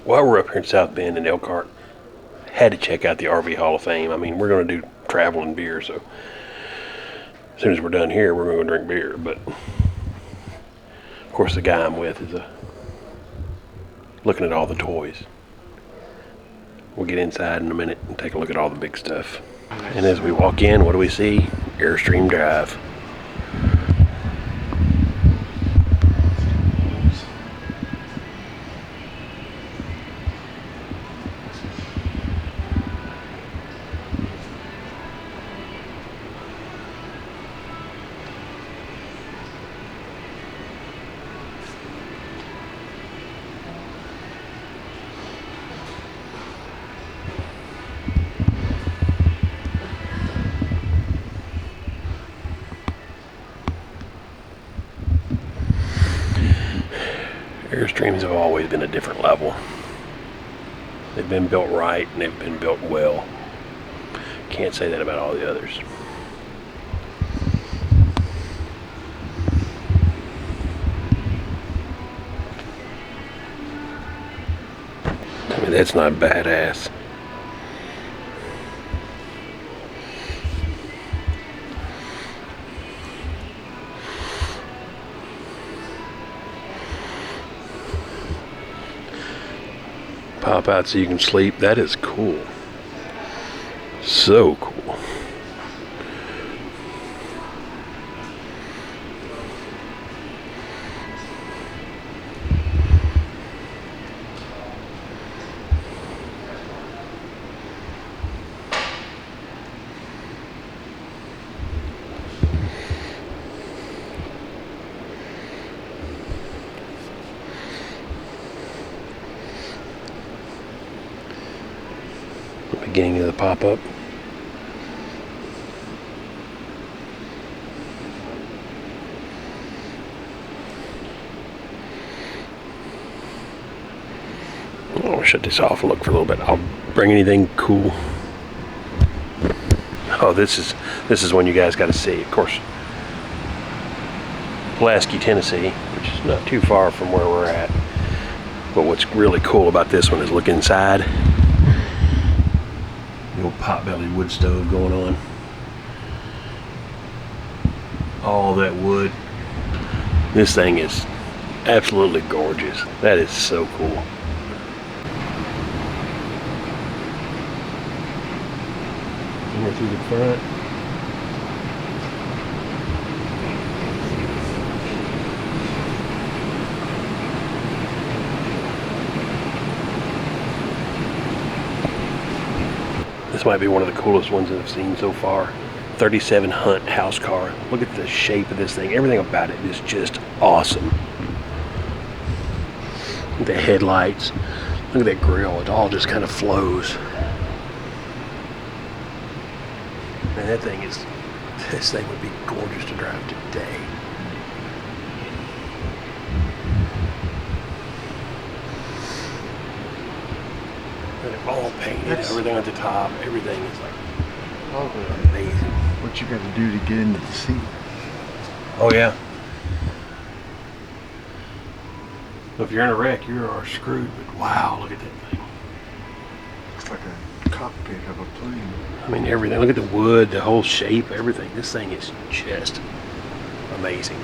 While we're up here in South Bend in Elkhart, had to check out the RV Hall of Fame. I mean, we're going to do travel and beer, so as soon as we're done here, we're going to drink beer. But of course, the guy I'm with is looking at all the toys. We'll get inside in a minute and take a look at all the big stuff. And as we walk in, what do we see? Airstream Drive. Airstreams have always been a different level. They've been built right and they've been built well. Can't say that about all the others. I mean, that's not badass. Pop out so you can sleep. That is cool. So cool. Beginning of the pop-up. I'll shut this off and look for a little bit. I'll bring anything cool. Oh, this is one you guys got to see. Of course, Pulaski, Tennessee, which is not too far from where we're at. But what's really cool about this one is look inside. The old pot-bellied wood stove going on. All that wood. This thing is absolutely gorgeous. That is so cool. Here through the front. This might be one of the coolest ones that I've seen so far. 37 Hunt house car. Look at the shape of this thing. Everything about it is just awesome. The headlights. Look at that grill. It all just kind of flows. And this thing would be gorgeous to drive today. All painted, everything at the top, everything is like amazing. What you got to do to get into the seat? Oh yeah. Well, if you're in a wreck, you are screwed. But wow, look at that thing. Looks like a cockpit of a plane. I mean, everything. Look at the wood, the whole shape, everything. This thing is just amazing.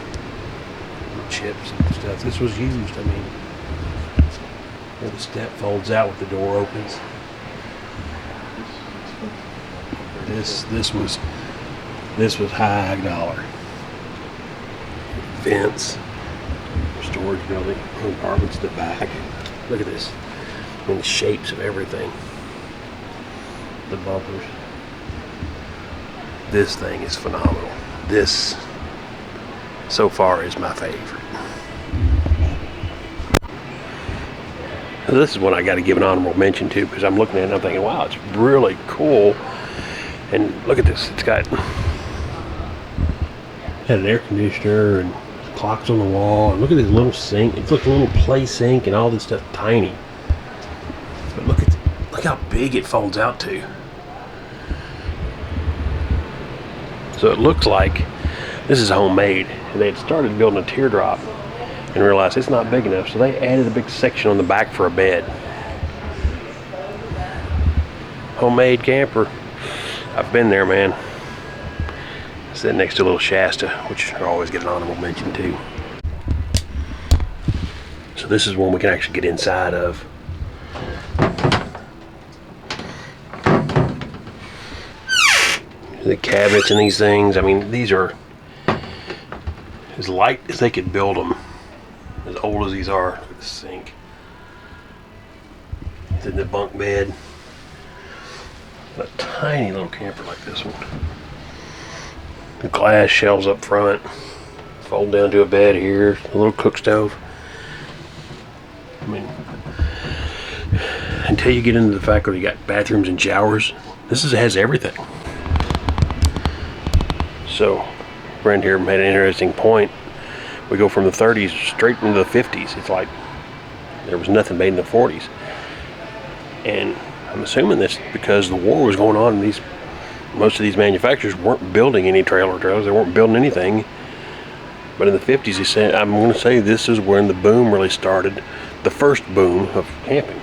The chips and stuff. This was used. I mean. The step folds out with the door opens. This was high dollar. Vents, storage building, apartments to the back. Look at this. I mean, the shapes of everything. The bumpers. This thing is phenomenal. This so far is my favorite. This is one I got to give an honorable mention to because I'm looking at it and I'm thinking, wow, it's really cool. And look at this. It's got had an air conditioner and clocks on the wall. And look at this little sink. It's like a little play sink and all this stuff tiny. But look how big it folds out to. So it looks like this is homemade. And they had started building a teardrop and realized it's not big enough, so they added a big section on the back for a bed. homemade camper. I've been there, man. Sitting next to a little Shasta, which I always get an honorable mention too. So this is one we can actually get inside of. The cabinets and these things, I mean, these are as light as they could build them, as old as these are. Look at the sink. It's in the bunk bed. A tiny little camper like this one. The glass shelves up front. Fold down to a bed here. A little cook stove. I mean, until you get into the fact that you got bathrooms and showers, this has everything. So, friend here made an interesting point. We go from the 30s straight into the 50s. It's like there was nothing made in the 40s. And I'm assuming this because the war was going on and most of these manufacturers weren't building any trailers. They weren't building anything. But in the 50s, he said, I'm going to say this is when the boom really started. The first boom of camping.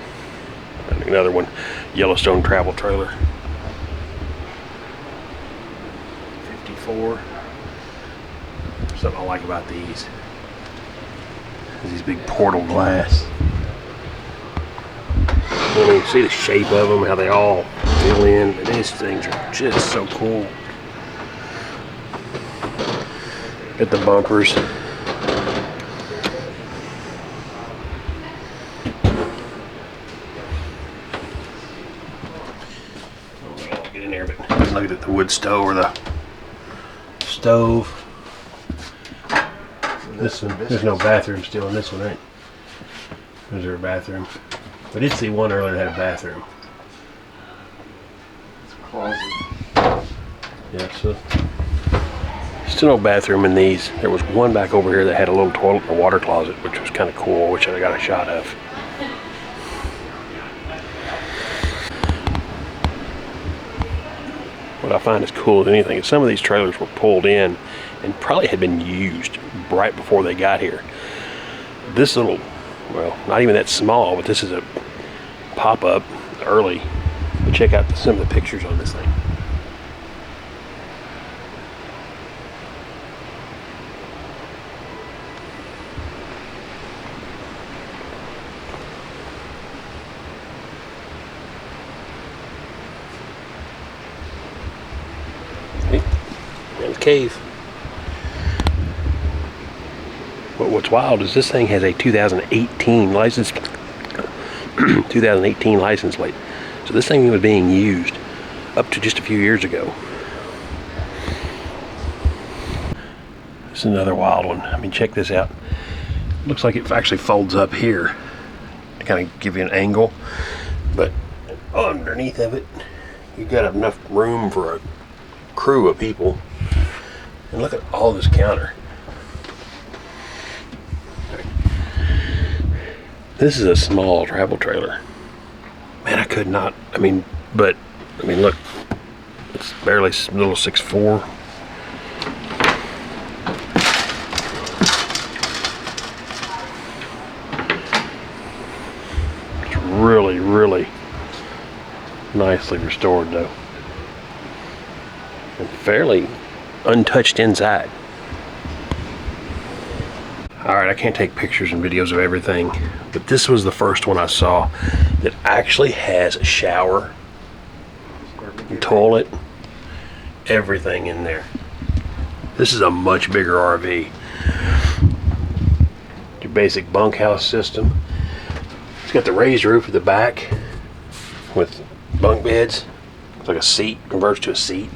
And another one, Yellowstone travel trailer. 54. Something I like about these is these big portal glass. I mean, see the shape of them, how they all fill in. And these things are just so cool. Got the bumpers. I'll get in there, but look at the wood stove or the stove. This one, there's no bathroom still in this one, right? Is there a bathroom? I did see one earlier that had a bathroom. It's a closet. Yeah, so still no bathroom in these. There was one back over here that had a little toilet and a water closet, which was kind of cool, which I got a shot of. What I find as cool as anything is some of these trailers were pulled in and probably had been used right before they got here. This little, well, not even that small, but this is a pop-up early. But check out some of the pictures on this thing. And the cave. But what's wild is this thing has a 2018 license 2018 license plate. So this thing was being used up to just a few years ago. This is another wild one. I mean, check this out. Looks like it actually folds up here to kind of give you an angle, but underneath of it you've got enough room for a crew of people. And look at all this counter. This is a small travel trailer. Man, I could not, but look, it's barely a little 6'4". It's really, really nicely restored though. And fairly untouched inside. Alright, I can't take pictures and videos of everything, but this was the first one I saw that actually has a shower, toilet, everything in there. This is a much bigger RV. Your basic bunkhouse system. It's got the raised roof at the back with bunk beds. It's like a seat, converts to a seat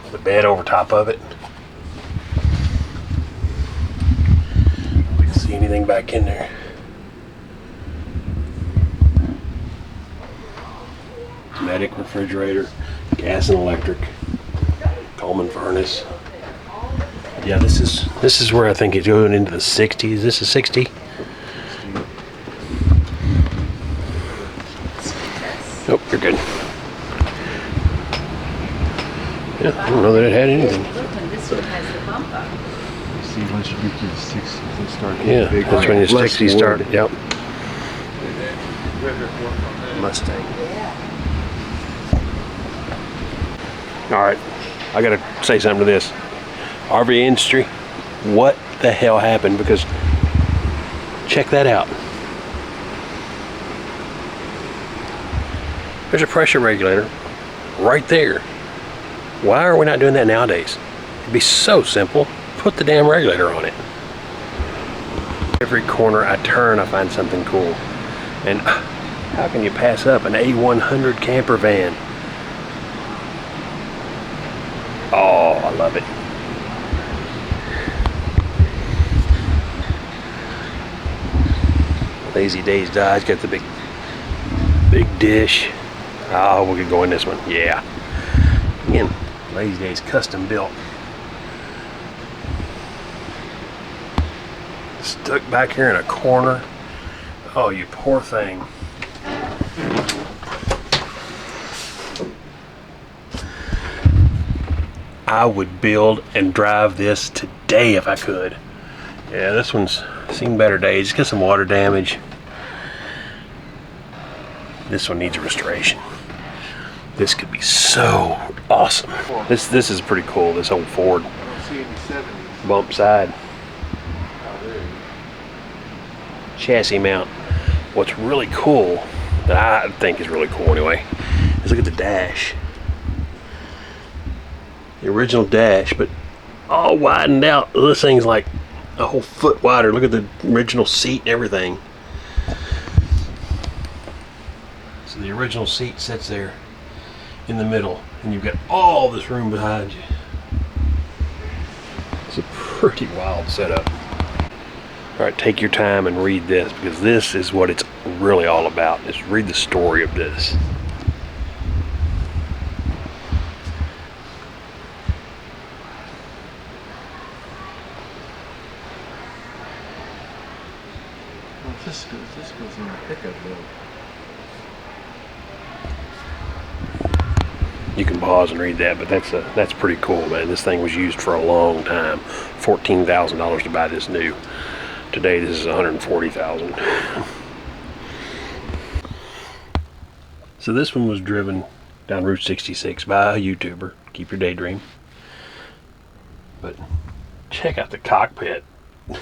with a bed over top of it. See anything back in there? Medic refrigerator, gas and electric, Coleman furnace. Yeah, this is where I think it's going into the 60s. Is this a 60? Nope, you're good. Yeah, I don't know that it had anything. This one has the bump up. See, once you get to the 60s, they start getting Yeah, bigger. that's when the Less 60s wood. started. Yep. Mustang. All right, I gotta say something to this. RV industry, what the hell happened? Because check that out. There's a pressure regulator right there. Why are we not doing that nowadays? It'd be so simple. Put the damn regulator on it. Every corner I turn, I find something cool. And how can you pass up an A100 camper van? Oh, I love it. Lazy Days Dodge got the big dish. Oh, we could go in this one. Yeah. Again, Lazy Days custom built. Stuck back here in a corner. Oh, you poor thing. I would build and drive this today if I could. Yeah, this one's seen better days. Just got some water damage. This one needs a restoration. This could be so awesome. This is pretty cool, this old Ford. I don't see any 70s. Bump side. Oh, there you go. Chassis mount. What's really cool, that I think is really cool anyway, is look at the dash. The original dash, but all widened out. This thing's like a whole foot wider. Look at the original seat and everything. So the original seat sits there in the middle, and you've got all this room behind you. It's a pretty wild setup. All right, take your time and read this, because this is what it's really all about. Is read the story of this. Well, this goes in the pickup though. You can pause and read that, but that's pretty cool, man. This thing was used for a long time. $14,000 to buy this new. Today this is $140,000. So this one was driven down Route 66 by a YouTuber. Keep your daydream. But check out the cockpit.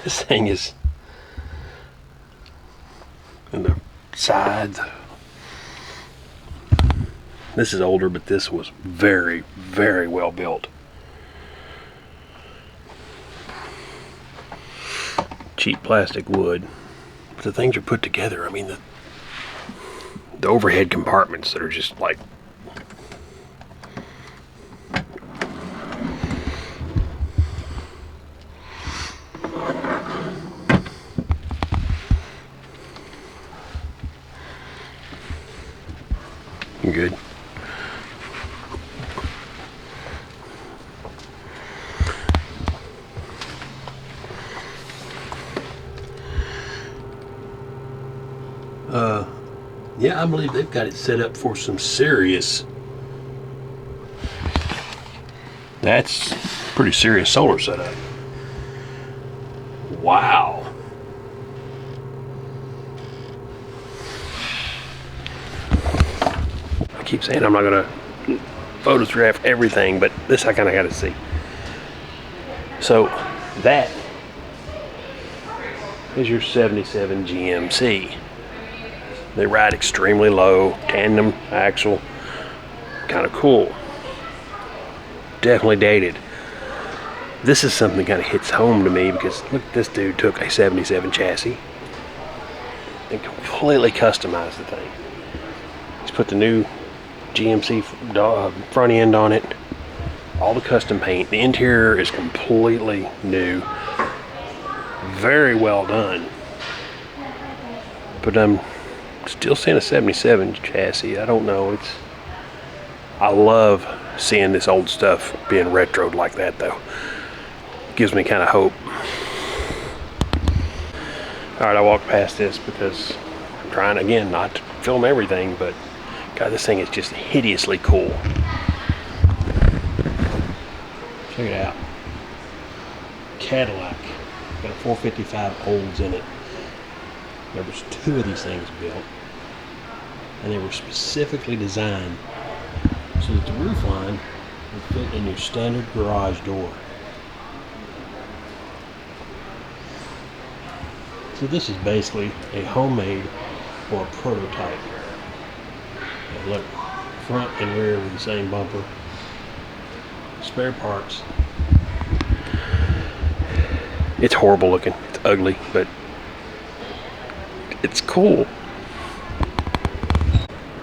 This thing is, and the sides. This is older, but this was very, very well built. Cheap plastic wood. But the things are put together. I mean, the overhead compartments that are just like, you good? Yeah, I believe they've got it set up for some serious, that's pretty serious solar setup. Wow. I keep saying I'm not gonna photograph everything, but this I kind of got to see. So that is your 77 GMC. They ride extremely low, tandem axle, kind of cool. Definitely dated. This is something that kind of hits home to me because look, this dude took a 77 chassis and completely customized the thing. He's put the new GMC front end on it, all the custom paint. The interior is completely new, very well done. But I'm still seeing a 77 chassis. I don't know. I love seeing this old stuff being retroed like that, though. Gives me kind of hope. All right, I walked past this because I'm trying again not to film everything, but God, this thing is just hideously cool. Check it out. Cadillac. Got a 455 Olds in it. There was 2 of these things built, and they were specifically designed so that the roof line would fit in your standard garage door. So this is basically a homemade or a prototype. And look, front and rear with the same bumper. Spare parts. It's horrible looking. It's ugly, but it's cool.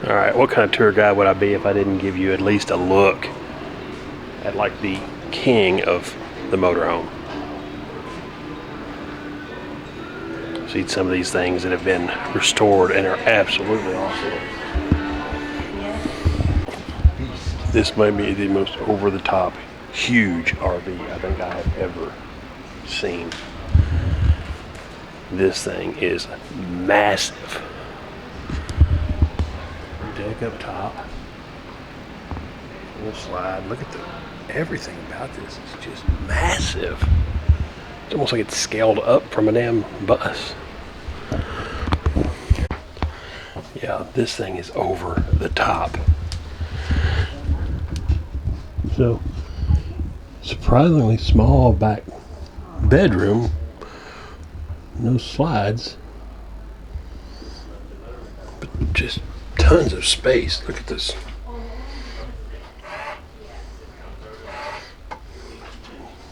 Alright, what kind of tour guide would I be if I didn't give you at least a look at like the king of the motorhome? See some of these things that have been restored and are absolutely awesome. This might be the most over-the-top, huge RV I think I have ever seen. This thing is massive. Deck up top. Little slide. Look at everything about this is just massive. It's almost like it's scaled up from a damn bus. Yeah, this thing is over the top. So, surprisingly small back bedroom. No slides. But just tons of space. Look at this.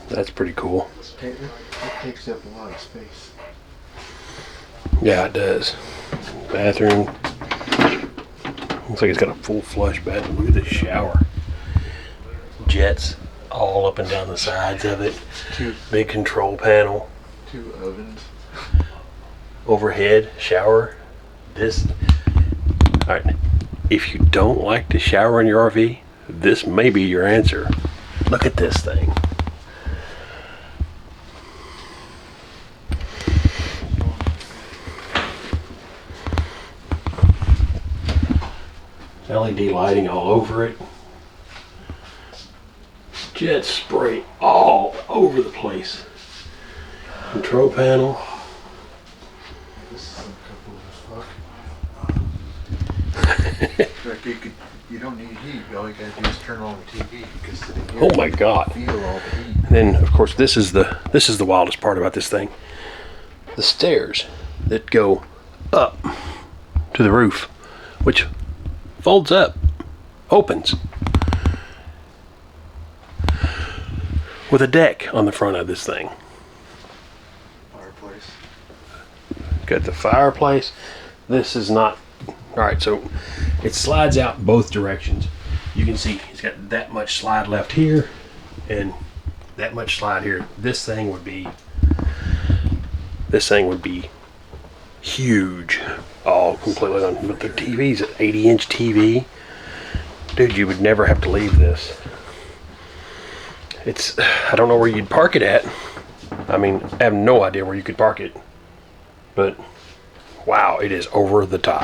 That's pretty cool. It takes up a lot of space. Yeah, it does. Bathroom. Looks like it's got a full flush bathroom. Look at this shower. Jets all up and down the sides of it. Big control panel. 2 ovens. Overhead shower. Alright. If you don't like to shower in your RV, this may be your answer. Look at this thing. LED lighting all over it. Jet spray all over the place. Control panel. This is uncomfortable as fuck. Like you don't need heat. All you gotta do is turn on the TV because Oh my God! feel all the heat. And then of course this is the wildest part about this thing. The stairs that go up to the roof, which folds up, opens, with a deck on the front of this thing. Fireplace. Got the fireplace. This is not, alright, so it slides out both directions. You can see it's got that much slide left here and that much slide here. This thing would be huge, all completely on. But the TV's an 80-inch TV. Dude, you would never have to leave this. I don't know where you'd park it at. I mean, I have no idea where you could park it. But, wow, it is over the top.